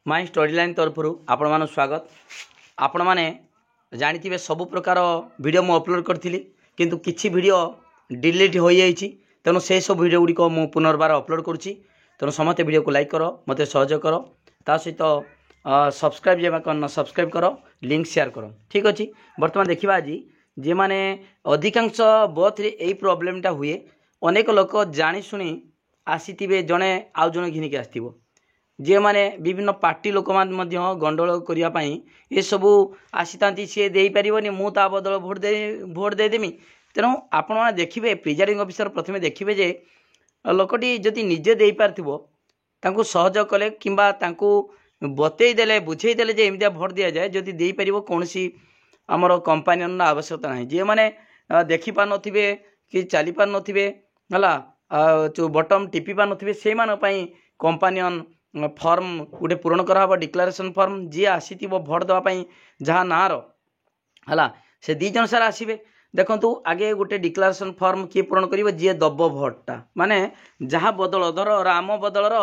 My study line तरफ आपण मान स्वागत। आपण मैंने जानी सबु प्रकार वीडियो मु अपलोड करी किंतु किछि वीडियो डिलीट हो जाइए तेणु से सब वीडियो गुड़िक मु पुनर्बार अपलोड करुच्ची। तेणु समस्त वीडियो को लाइक कर मत सहयोग कर ता सहित सब्सक्राइब जमा कर सब्सक्राइब कर लिंक शेयर कर। ठीक अच्छे बर्तमान देखा आज जे मैंने अधिकांश बथ रे यही प्रोब्लेमटा हुए अनेक लोक जानी शुणी आसीथिबे जड़े आउ जड़े घिनिक आसथिबो जे माने विभिन्न पार्टी लोक गंडगोल करने ये सबू आसी था सी दे पारनि मुझा बदल भोट देदेमी। तेणु आपण मैंने देखिए प्रिजाइडिंग ऑफिसर प्रथमे देखिए जे लोकटी जदि निजे दे पार्थिबो तांकु सहयोग कले किंबा तांकु बतईदेले बुझेदेले जे एमतिया भोट दि जाए जदि दे पारिबो कौनसी आमर कंपानियन आवश्यकता नहीं। जे माने देखि पार नथिबे कि चली पार नथिबे हला जो बटम टिपी पार नथिबे से मान पई कंपानियन फॉर्म गोटे पूरण कराब डिक्लेरेशन फॉर्म जी आसी भोट देवाई जहाँ ना रहा से दी जन सार आसबे। देखु आगे गोटे डिक्लेरेशन फॉर्म किए पूरण कर जी दब भोटा माने जहाँ बदल धर राम बदलर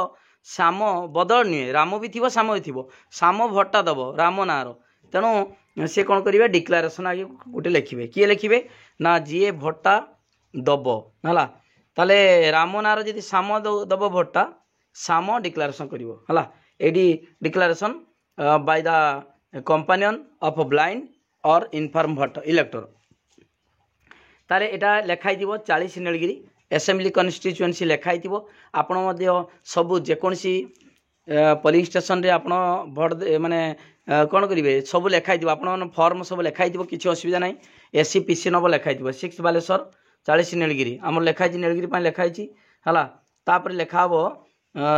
साम बदल नुहे राम भी थी साम भी थी साम भोटा दब राम ना तेणु सी कौन करेंगे डिक्लेरेशन आगे गोटे लिखे किए लिखे ना जी भोटा दब है ताले राम नार जी साम दब भोटा साम डिक्लेरेशन करा एडी declaration by the companion of blind और इनफॉर्म भोटर इलेक्टर तारे एटा लेखाई 40 नीलगिरी असेंबली कन्स्टिट्युएंसी लेखाई आपण सबू जेकोसी पोलिंग स्टेशन रे आपण भोट माने कौन करेंगे सब लेखाई आपण फॉर्म सब लेखाई किसी असुविधा ना एससी पीसी नब लेखाई 6 बालेश्वर 40 नीलगिरी आम लेखाई नीलगिरी लेखाई है तापर लेखा हम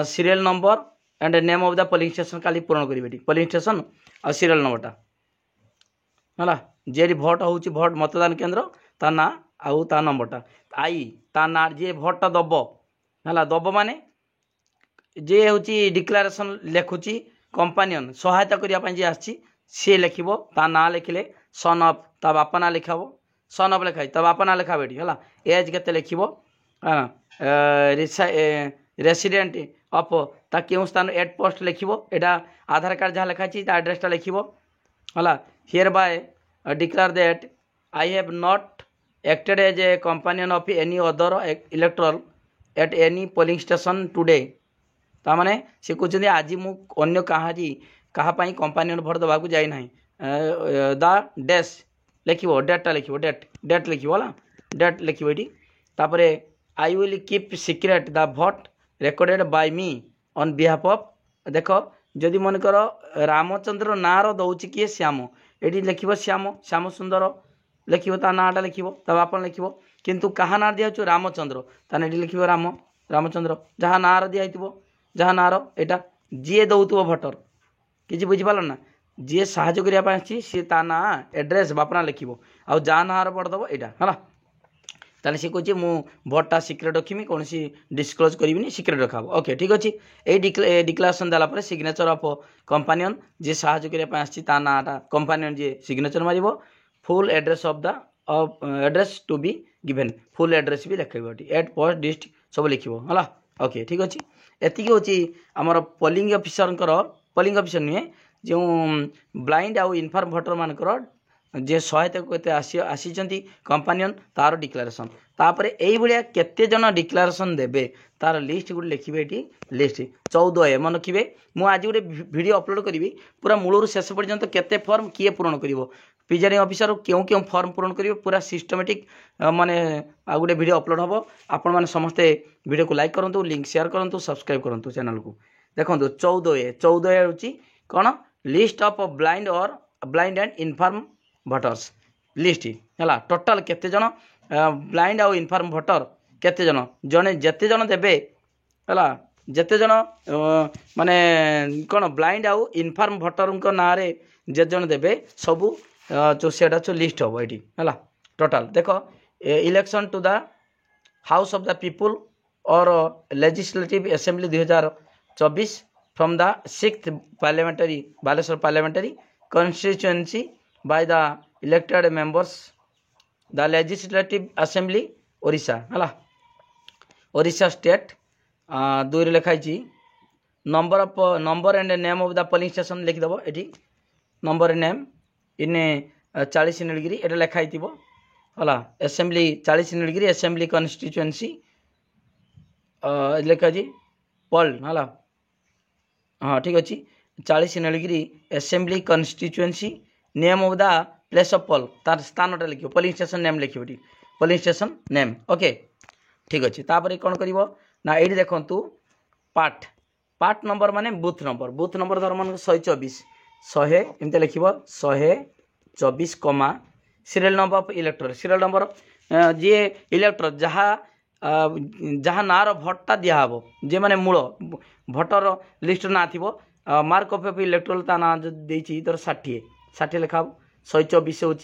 serial number and name of the polling station खाली पूरण करेंगे पोलिंग स्टेशन और सीरियल नंबरटा है जे भोट हूँ भोट मतदान केन्द्र ता ना आउ ता नंबरटा आई ता ना जे भोटा दब है दब माने जे हूँ डिक्लेरेशन लिखुची कंपानियन सहायता करने जी आसी सी लिख ता ना लिखले सन अफ ता बापा ना लिखाब सन अफ लिखाई ता बापा ना लिखाब ये एज के लिख रेसिडेंट अफ ता क्यों स्थान एट पोस्ट लिख एटा आधार कार्ड जहाँ लिखाई एड्रेसटा लिख है hereby declare that I have not acted as a companion of any other electoral at any polling station today तामाने से कहते आज मु अन्य कहापाई कंपानियन भोट देवाक जाए ना द डैश लिख डेटा लिख डेट लिख डेट लिख ये I will keep secret the vote recorded by me on behalf of देख जदि मनकर रामचंद्र ना दौर किए श्याम ये लिख श्याम श्याम सुंदर लिख नाटा लिख बापा लिख किंतु कहा ना दिया रामचंद्र ताने लिख राम रामचंद्र जहाँ ना दिखाई जहाँ ना यहाँ जी दौथब भोटर किसी बुझीपार ना जी साहय करने सी ता ना एड्रेस बापना लिख आउ जहाँ ना भोट दब यहाँ है ताले सी कहूँ मु भोटा सिक्रेट रखी कौन सी डिस्क्लोज करी सिक्रेट रखा ओके ठीक अच्छे ये डिक्लेरेशन देलापर सिग्नेचर ऑफ कंपानियन जी साहय करने नाटा कंपानियन जी सिग्नेचर मार full address of the address to be given full address भी लिखे एट पोस्ट डिस्ट्रिक्ट सब लिख है ओके ठीक अच्छे एति हूँ आमर पोलिंग ऑफिसर नुहे जो ब्लाइंड आउ इनफॉर्म भोटर मानकर जे सहायता को आसी कंपानियन तार डिक्लेरेशन तापर यही केते जन डिक्लेरेशन देबे तार लिस्ट गोटे लिखे ये लिस्ट 14 मन रखिए मुझे आज गोटे वीडियो अपलोड करी पूरा मूलर शेष पर्यंत केते फॉर्म किए पूरण कर प्रिजाइडिंग ऑफिसर क्यों क्यों फॉर्म पूरण करेंगे पूरा सिस्टमेटिक माने आ गोटे वीडियो अपलोड हम आपण मैंने समस्ते वीडियो को लाइक करूँ लिंक शेयर करूँ सब्सक्राइब करूँ चैनल को देखो 14 हूँ कौन लिस्ट ऑफ ब्लाइंड और blind and inform voters list है टोटाल केते जन ब्लाइंड आउ इनफॉर्म भोटर केते जन जने जेते जन देबे है जेते जन माने कौन ब्लाइंड आउ इनफॉर्म भोटर ना जे जन देबे सबू जो सेटा जो लिस्ट हम ये है टोटाल देख election to the house of the people और legislative assembly 2024 from the 6th parliamentary Baleswar parliamentary constituency by the elected members the legislative assembly Odisha है ओडिशा स्टेट 2 लिखाई number and name of the polling station लिखिदेव ये number and name in 40 Nilgiri ये लिखाई है assembly 40 Nilgiri assembly constituency लिखा पल है हाँ ठीक अच्छे 40 Nilgiri assembly constituency name of the place of poll तार स्थानटा लिख पोलिंग स्टेशन नेम लिखे पोलिंग स्टेशन नेम ओके ठीक अच्छे तापर कौन कर ना ये देखु पार्ट नंबर माने बूथ नंबर धर मन 124 एमती लिख 124 comma serial number of elector serial number जी इलेक्टर जहाँ जहाँ नार भोटा दिहब जे मैंने मूल भोटर लिस्ट ना थी मार्क ऑफ इलेक्टोरल ता ना देती धर 60 लिखा 124 हूँ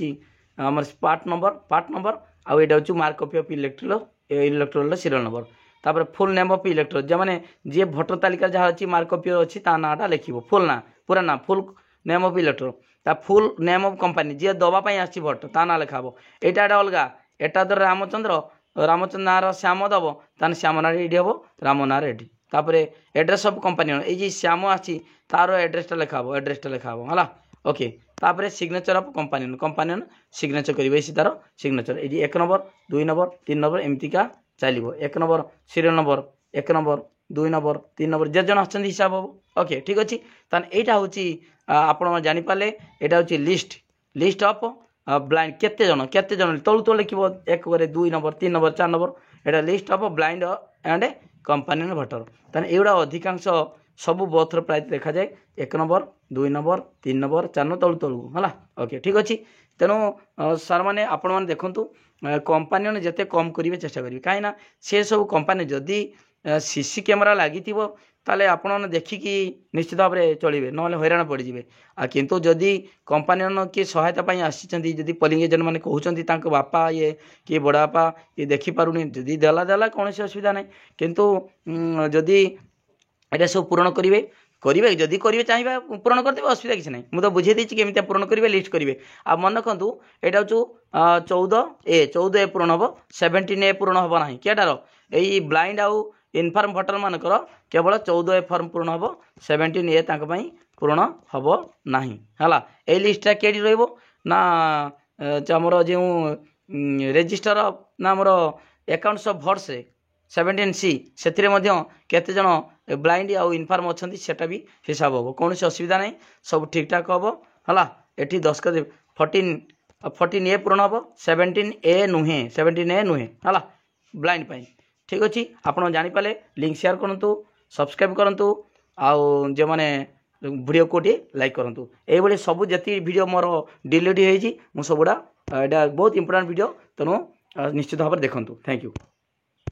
पार्ट नंबर आउ ये हूँ mark of electoral serial number तापर फुल नेम ऑफ इलेक्टर जो मैंने जी भोटर तालिका जहाँ अच्छी मार्क ऑफ अच्छी ता नाटा लिख फुल ना पूरा ना फुल नेम ऑफ इलेक्टर ता फुल नेम ऑफ कंपनी जी दवापाई आसी भोट ता ना लिखा यहाँ अलग एटा धर रामचंद्र नार श्याम दब तान श्याम ना ये हम राम नार ये तापर एड्रेस ऑफ कंपनी ये श्याम आसी तार एड्रेसटा लिखा है ओके तापर सिग्नेचर ऑफ कंपनी सिग्नेचर करेंगे इसी तार सिग्नेचर ये 1 नंबर 2 नंबर 3 नंबर एमतीका चलो 1 number serial number 1 number 2 number 3 number जे जन आछन हिसाब हम ओके ठीक अच्छे तान यहाँ हूँ आपण जानीपारे यहाँ हूँ लिस्ट ऑफ ब्लाइंड केते जन तलु लिख 1 2 नंबर 3 नंबर 4 नंबर यहाँ list of blind and company voter तान एगुड़ा अधिकांश सब बथर प्राय देखा जाए 1 नंबर 2 नंबर 3 नंबर 4 नंबर तलु है ओके ठीक अच्छे तेणु सार मैंने आपण मैंने देखूँ कंपनी ने जिते कम करेंगे चेष्टा करेंगे कहीं से सब कंपनी जदि सीसी कैमेरा लगी ताले आपण देखिकी निश्चित भाव में चलिए ना हैरान पड़े किंतु जदि कंपनी किए सहायता आसी पोलिंग एजेंट मैंने कहते बापा ये कि बड़ बापा ये देखिपारूनी जदि देला कौन असुविधा ना किंतु जदि ये सब पूरण करेंगे जदि करेंगे चाहिए पूरण करदे असुविधा किसी ना मुझे बुझे देती केमी पूरण करेंगे लिस्ट करेंगे आ मन रखु यहाँ हूँ 14A पूरण हम 17A पूरण हम ना किटार यही ब्लाइंड आउ इनफॉर्म भोटर मानकर केवल 14A फॉर्म पूर्ण हम 17A पूर्ण हम ना है ये लिस्टा केटी रहा आमर जो रेजिस्टर ना आमर अकाउंट्स ऑफ भोट्स 17C से केते जन ब्लाइंड आउ इनफॉर्म अच्छा सेटा भी हिसाब हम कौन असुविधा नहीं सब ठीक ठाक हम है ये 10 कर 14A पूर्ण हम 17A नुहे है ब्लाइंड ठीक अच्छे आपड़ जानीपारे लिंक शेयर करूँ सब्सक्राइब करूँ आउ जो मैंने वीडियो को लाइक करूँ ये सब जी वीडियो मोर डिलीट हो सबुड़ा यहाँ बहुत इंपोर्टेंट वीडियो तेणु निश्चित भाव में देखूँ थैंक यू।